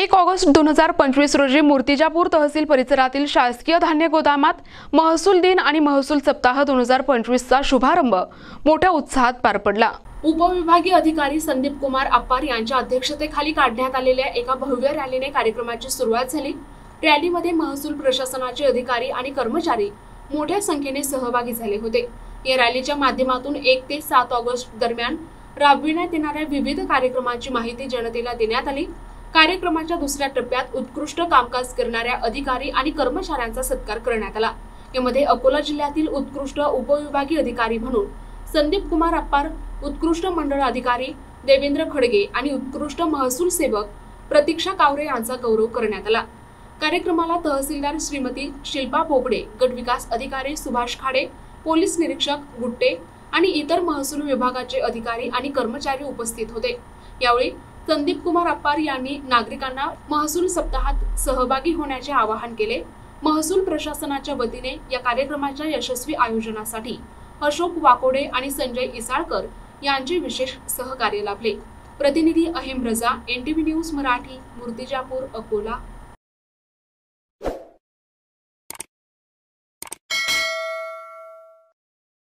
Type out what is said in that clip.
1 August 2025 रोजी मूर्तिजापूर तहसील परिसरातील शासकीय धान्य गोदामात महसूल दिन आणि महसूल सप्ताह 2025 चा शुभारंभ मोठ्या उत्साहात पार पडला। उपविभागीय अधिकारी संदीप कुमार अप्पार यांच्या अध्यक्षतेखाली काढण्यात आलेल्या एका भव्य रॅलीने कार्यक्रमाची सुरुवात झाली। रॅलीमध्ये महसूल प्रशासनाचे अधिकारी आणि कर्मचारी मोठ्या संख्येने सहभागी झाले होते। या रॅलीच्या माध्यमातून 1 ते 7 ऑगस्ट दरम्यान राबविण्यात येणाऱ्या विविध कार्यक्रमांची माहिती जनतेला देण्यात आली। कार्यक्रमाच्या दुसऱ्या टप्प्यात उत्कृष्ट कामकाज करणाऱ्या अधिकारी आणि कर्मचाऱ्यांचा सत्कार करण्यात आला। यामध्ये अकोला जिल्ह्यातील उत्कृष्ट उपविभागीय अधिकारी म्हणून संदीप कुमार अप्पार, उत्कृष्ट मंडळ अधिकारी देवेंद्र खडगे आणि उत्कृष्ट महसूल सेवक प्रतीक्षा कावरे यांचा गौरव करण्यात आला। कार्यक्रमाला तहसीलदार श्रीमती शिल्पा पोपडे, गट विकास अधिकारी सुभाष खाडे, पोलीस निरीक्षक गुट्टे आणि इतर महसूल विभागाचे अधिकारी आणि कर्मचारी उपस्थित होते। यावेळी संदीप कुमार अप्पार यांनी नागरिकांना महसूल सप्ताहात सहभागी होण्याचे आवाहन केले। महसूल प्रशासनाच्या वतीने या कार्यक्रमाच्या यशस्वी आयोजनासाठी अशोक वाकोडे आणि संजय इसाळकर यांचे विशेष सहकार्य लाभले। प्रतिनिधी अहिम रजा, NTV न्यूज मराठी, मूर्तिजापूर, अकोला।